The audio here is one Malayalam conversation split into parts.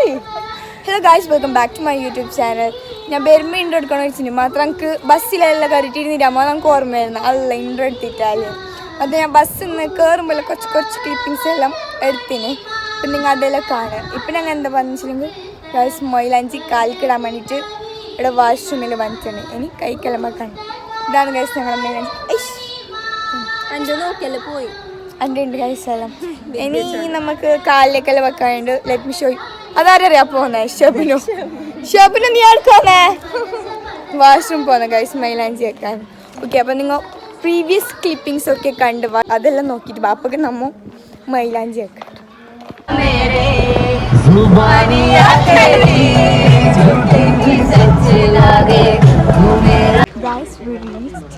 Hello guys, welcome back to my YouTube channel. ഞാൻ വരുമ്പോൾ ഇൻട്രോ എടുക്കണമെന്ന് വെച്ചിട്ട് മാത്രം നമുക്ക് ബസ്സിലെല്ലാം കയറിയിട്ടിരുന്നിട്ടാകുമ്പോൾ നമുക്ക് ഓർമ്മയായിരുന്നു. അല്ല ഇൻട്രോ എടുത്തിട്ടാല് അത് ഞാൻ ബസ്സിൽ നിന്ന് കയറുമ്പോൾ കുറച്ച് ക്ലിപ്പിങ്സ് എല്ലാം എടുത്തിന്. ഇപ്പം നിങ്ങൾ അതെല്ലാം കാണാം. ഇപ്പം ഞങ്ങൾ എന്താ പറഞ്ഞിട്ടുണ്ടെങ്കിൽ ഗായ്സ് മൊയിലാഞ്ചി കാലിക്കിടാൻ വേണ്ടിയിട്ട് ഇവിടെ വാഷ്റൂമിൽ വന്നിട്ടുണ്ട്. ഇനി കൈക്കെല്ലാം വെക്കണം. ഇതാണ് ഗായ്സ് ഞങ്ങളുടെ മൊയിലാഞ്ചി. എൻ്റെ നോക്കിയല്ലേ പോയി എൻ്റെ ഉണ്ട് ഗായ്സ് എല്ലാം. ഇനി നമുക്ക് കാലിലേക്കെല്ലാം വെക്കാനുണ്ട്. Let me show you. അതാരറിയാ പോന്നെ? ഷബിനു നീ എടുക്കാന്നേ വാഷ്റൂം പോന്ന ഗൈസ് മൈലാഞ്ചി വെക്കാൻ. ഓക്കെ, അപ്പം നിങ്ങൾ പ്രീവിയസ് ക്ലിപ്പിങ്സ് ഒക്കെ കണ്ട് അതെല്ലാം നോക്കിയിട്ട് ബാപ്പൊക്കെ നമ്മ മൈലാഞ്ചി വെക്കാം. Guys, we reached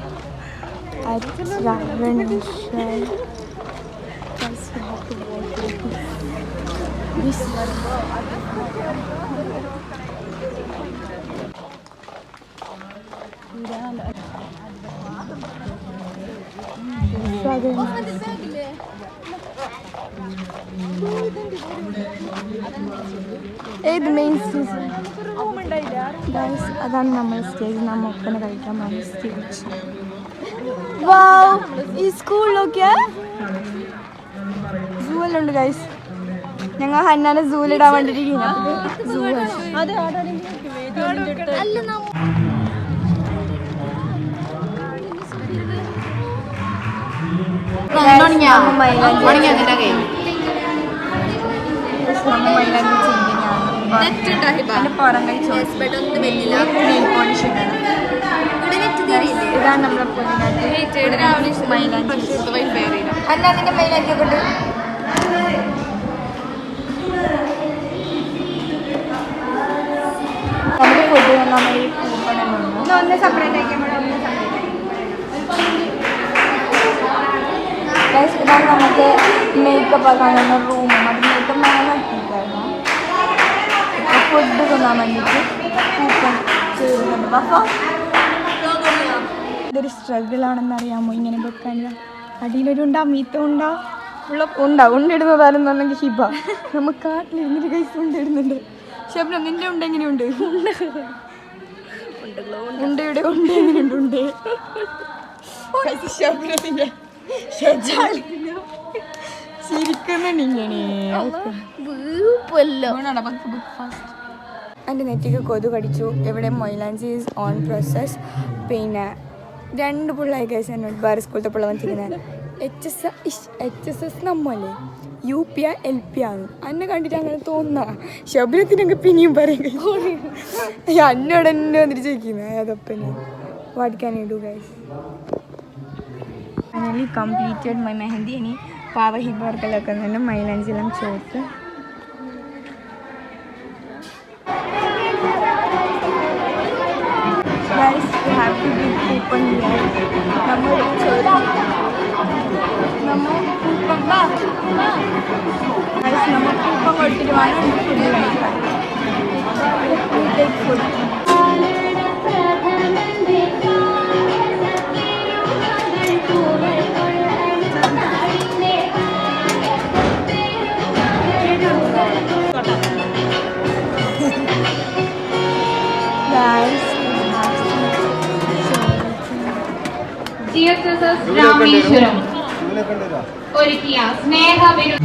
at Ravanshai. Guys, we have to walk this ഇത് മെയിൻ സ്റ്റേജ് ഗൈസ്. അതാണ് നമ്മൾ സ്റ്റേജ്. നമ്മൾ ഒപ്പന കഴിക്കാൻ വേണ്ടി സ്റ്റേജ്. വാവ്, ഈ സ്കൂളിലൊക്കെ സൂവിലുണ്ട് ഗൈസ്. ഞങ്ങൾ ഹന്നാനെ സൂവിലിടാൻ വേണ്ടിയിരിക്കുന്നു. ഇതാണ് നമ്മളെ മൈലാഞ്ചി. അന്നാ മൈലാഞ്ചി കൊണ്ട് നമ്മുടെ ഫുഡ് നമ്മൾ ഈ ഒന്ന് സെപ്പറേറ്റ് ആക്കിയാൽ ഇതാണ് നമുക്ക് മേക്കപ്പ് ആക്കാനുള്ള റൂമും. അത് മേക്കപ്പ് ആക്കിയിട്ടായിരുന്നു ഫുഡ് തിന്നാൻ വേണ്ടിയിട്ട് കൂപ്പൺ ചെയ്യുന്നുണ്ട്. അപ്പോൾ ഇതൊരു സ്ട്രഗിളാണെന്ന് അറിയാമോ ഇങ്ങനെ വെക്കാനില്ല. അടിയിലൊരു ഉണ്ടാവും, മീത്തം ഉണ്ടാവും ഉണ്ടിടുന്നതാരെന്ന് പറഞ്ഞെങ്കിൽ ഹിബ നമുക്ക് കാട്ടിലിരുന്നിട്ട് കൈസ് ഉണ്ടിടുന്നുണ്ട്. ഷബ്ന നിന്റെ ഉണ്ട് എങ്ങനെയുണ്ട്? ഉണ്ടയുടെ ഉണ്ട് എങ്ങനെയുണ്ട്? ഉണ്ട് ഷബ്നത്തിന്റെ ചിരിക്കുന്നുണ്ട് ഇങ്ങനെ. എൻ്റെ നെറ്റിക്ക് കൊതു കടിച്ചു. ഇവിടെ മൊയിലാഞ്ചി ഈസ് ഓൺ പ്രോസസ്. പിന്നെ 2 പിള്ളേർ കേസ് എന്നോട് വേറെ സ്കൂളത്തെ പിള്ളേർ വന്നിരിക്കുന്നത്. HSS നമ്മല്ലേ UP LP ആണ്. അന്നെ കണ്ടിട്ട് അങ്ങനെ തോന്നുന്ന ശബരത്തിനൊക്കെ പിന്നെയും പറയും. എന്നോട് എന്നെ വന്നിട്ട് ചോദിക്കുന്നത് അതപ്പനെ what can you do guys. Finally completed my mehndi. ഇനി പാവ ഹിബർക്കലൊക്കെ തന്നെ മൈലാഞ്ചിയെല്ലാം ചേർത്ത് guys, we have to be open here. നമ്മൾ കൂപ്പൺ കൊടുത്തിട്ട് വേണം ഫുഡ് കഴിക്കാൻ. ഫുഡ്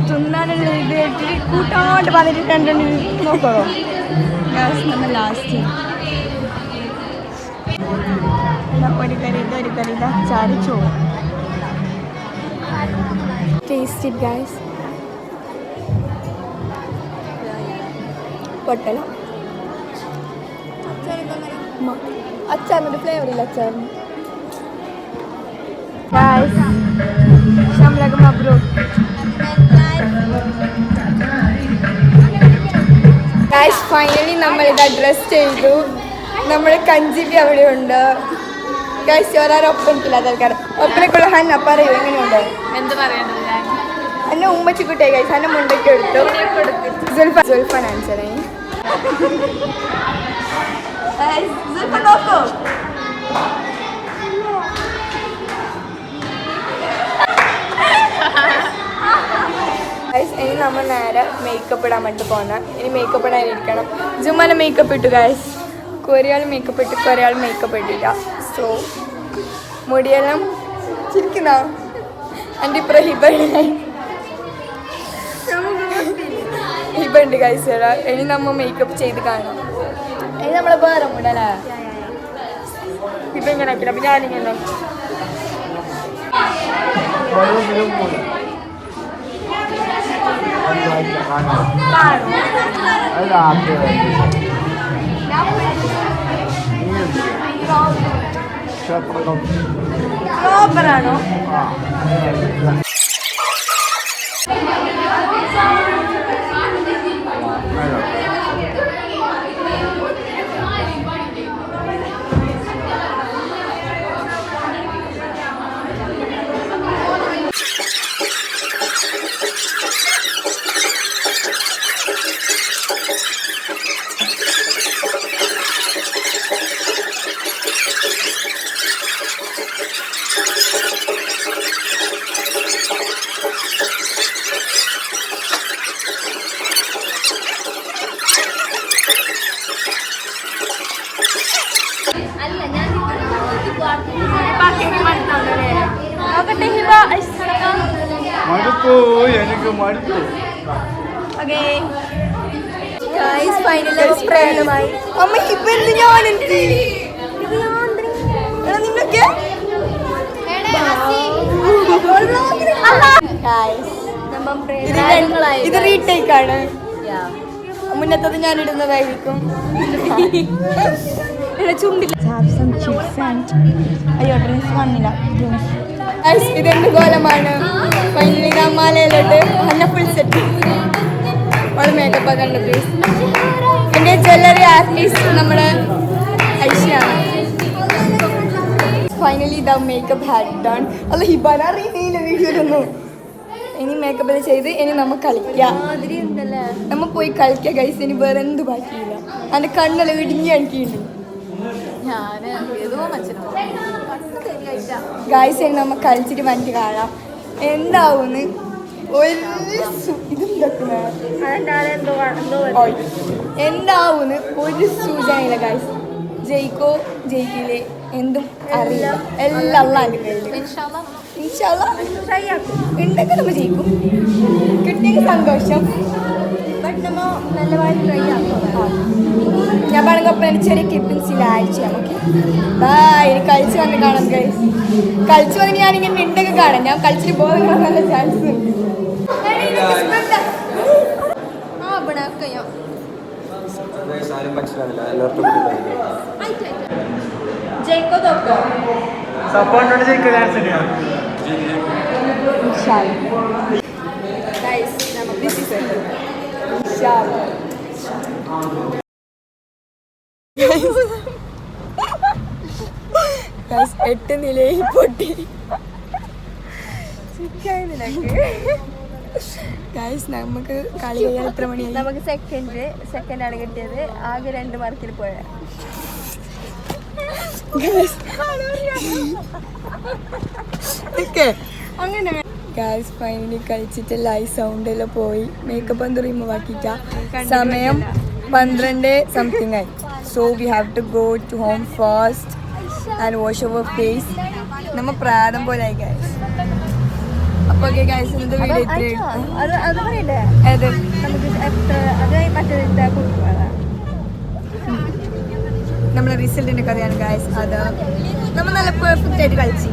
തിന്നാനുള്ള ഇത് കേട്ടിട്ട് കൂട്ടോട്ട് വന്നിട്ട് 2 നോക്കോ. നമ്മൾ ലാസ്റ്റ് ഒരു കറി അച്ചാറ് ചോറ്. Taste it guys. പൊട്ടല അച്ചാറിൻ്റെ ഫ്ലേവർ ഇല്ല അച്ചാറിന്. ഗൈസ് ശംലക മബ്രൂക്ക്. ഗൈസ് ഫൈനലി നമ്മളിത് ഡ്രസ് ചെയ്തു. നമ്മൾ കഞ്ചിബി അവിടെ ഉണ്ട് ഗൈസ്. ഒരാരും ഒപ്പനിക്കില്ല ആൾക്കാർ. ഒപ്പനക്കുള്ള ഹന്ന പറയൂ എങ്ങനെയുണ്ട്? എന്ത് പറയാനുള്ളത്? എന്നെ ഉമ്മച്ചിക്കുട്ടിയെ ഗൈസ് എന്നെ മുണ്ടൊക്കെ എടുത്തു. സുൽഫാൻ ആൻസറേ നോക്കൂ. ഇനി നമ്മൾ നേരെ മേക്കപ്പ് ഇടാൻ വേണ്ടി പോകുന്ന ഇനി മേക്കപ്പ് ഇടാനിരിക്കണം. ജുമ്മന മേക്കപ്പ് ഇട്ടു ഗൈസ്. ഒരാൾ മേക്കപ്പ് ഇട്ട് ഒരാൾ മേക്കപ്പ് ഇട്ടില്ല. സോ മുടിയെല്ലാം ചിരിക്കുന്ന എൻ്റെ ഇപ്പുറം ഹിബുണ്ട് ഗൈസ്. ഇനി നമ്മൾ മേക്കപ്പ് ചെയ്ത് കാണാം. ഇനി നമ്മളെ വേറെ മുടല്ലേ ഇപ്പം ഇങ്ങനെ ആക്കില്ല. അപ്പം ഞാനിങ്ങനെ പ്രോപ്പറാണോ? എനിക്ക് മടുത്തു. ഇത് റീടേക്ക് ആണ്. മുന്നത്തത് ഞാൻ ഇടുന്നതായിരിക്കും. അയ്യോ ഡ്രിങ്ക്സ് വന്നില്ല. ഇതെന്ത് കോലമാണ്. ഫൈനലി മാലയിലോട്ട് അന്ന ഫുൾ സെറ്റ് ഒരു മേക്കപ്പ് ആക്കണ്ട പ്ലീസ്. എൻ്റെ ജ്വല്ലറി ആർട്ടിസ്റ്റ് നമ്മുടെ ഐഷയാണ്. Finally the makeup had done. അല്ല ഹിബാന അറിയുന്നില്ല വീഡിയോയിലൊന്നും. ഇനി മേക്കപ്പ് ചെയ്ത് ഇനി നമ്മൾ കളിക്കാം. നമ്മൾ പോയി കളിക്കാം ഗൈസ്. ഇനി വേറെ എന്ത് ബാക്കിയില്ല. അതിൻ്റെ കണ്ണെല്ലാം ഇടുങ്ങി അടിക്കുന്നുണ്ട് ഗൈസ്. ഇനി നമ്മൾ കളിച്ചിട്ട് വണ്ടി കാണാം എന്താവുന്ന്. എന്താവുന്ന് ഒരു സൂചനയില്ല ഗൈസ്. ജയിക്കോ ജയിക്കില്ലേ എന്തും അറിയില്ല. എല്ലാം എൻ്റെ കയ്യിൽ. ഉണ്ടെങ്കിൽ നമ്മൾ ജയിക്കും. കിട്ടിയെങ്കിൽ സന്തോഷം. ബട്ട് നമ്മൾ നല്ലതായി ട്രൈ ആക്കാം. ഞാൻ പറഞ്ഞപ്പോൾ ചെറിയ ക്ലിപ്പിങ്സിൽ ആഡ് ചെയ്യാം. Okay bye. ഇനി കളിച്ച് വന്ന് കാണാം ഗൈസ്. കളിച്ച് വന്നിട്ട് ഞാനിങ്ങനെ ഉണ്ടെങ്കിൽ കാണാം. ഞാൻ കളിച്ചിട്ട് പോകുന്ന നല്ല ചാൻസ് ഉണ്ട്. ജയിക്കോ തോക്കോ സപ്പോർട്ടോട് ജയിക്കോ ചാൻസ് ഉണ്ട്. എട്ട് നിലയിൽ പൊട്ടി ഗൈസ്. നമുക്ക് കളി കഴിയാൻ എത്ര മണിയായി? നമുക്ക് സെക്കൻഡാണ് കിട്ടിയത്. ആകെ 2 മാർക്കിൽ പോയ അങ്ങനെ ഗൈസ് ഫൈനലി കളിച്ചിട്ട് ലൈവ് സൗണ്ട് എല്ലാം പോയി. മേക്കപ്പ് എന്ത് റിമൂവ് ആക്കിയിട്ട. സമയം 12 സംതിങ് ആയി. So we have to go to home fast and wash our face. നമ്മ പ്രാതം പോലെ ആയി ഗൈസ്. അപ്പോൾ ഓക്കെ ഗൈസ് ഇന്നത്തെ വീഡിയോ ഇത്രയും. നമ്മളെ റിസൾട്ടിന്റെ കഥയാണ് ഗൈസ്. അത് നമ്മൾ നല്ല പെർഫെക്റ്റ് ആയിട്ട് കളിച്ചു.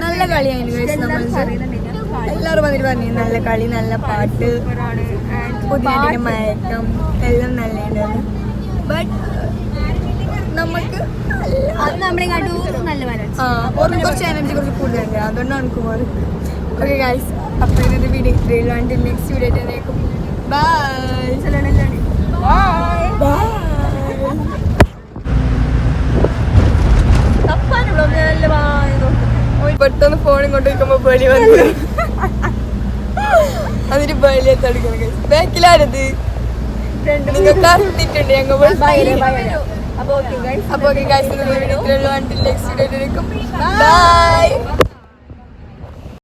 നല്ല കളിയായിരുന്നു ഗൈസ്. നമ്മൾ എല്ലാവരും വന്നിട്ട് പറഞ്ഞു നല്ല കളി, നല്ല പാട്ട്, പുതിയ മയക്കം എല്ലാം നല്ലതായിരുന്നു. ബട്ട് നമുക്ക് കുറച്ച് എനർജി കുറച്ച് കൂടുതലുണ്ട്. അതുകൊണ്ടാണ് എനിക്ക് പോകുന്നത്. ഓക്കെ ഗൈസ് അപ്പോൾ ഇന്നത്തെ വീഡിയോ ഇത്രയുള്ളൂ. ആൻഡ് നെക്സ്റ്റ് വീഡിയോ ആയിട്ടേക്കും. ബൈ. പെട്ടെന്ന് ഫോൺ ഇങ്ങോട്ട് വെക്കുമ്പോ പേടി വന്നു. അതിന് പേടിയെ തടുക്കണം. ബാക്കിലാണത് നിങ്ങൾക്ക് അറിഞ്ഞിട്ടുണ്ട് ഞങ്ങൾ. അപ്പോൾ ഓക്കെ ഗൈസ് ഇത്രയുള്ളൂ. ആൻഡ് നെക്സ്റ്റ് വീഡിയോ ആയിരിക്കും. ബൈ.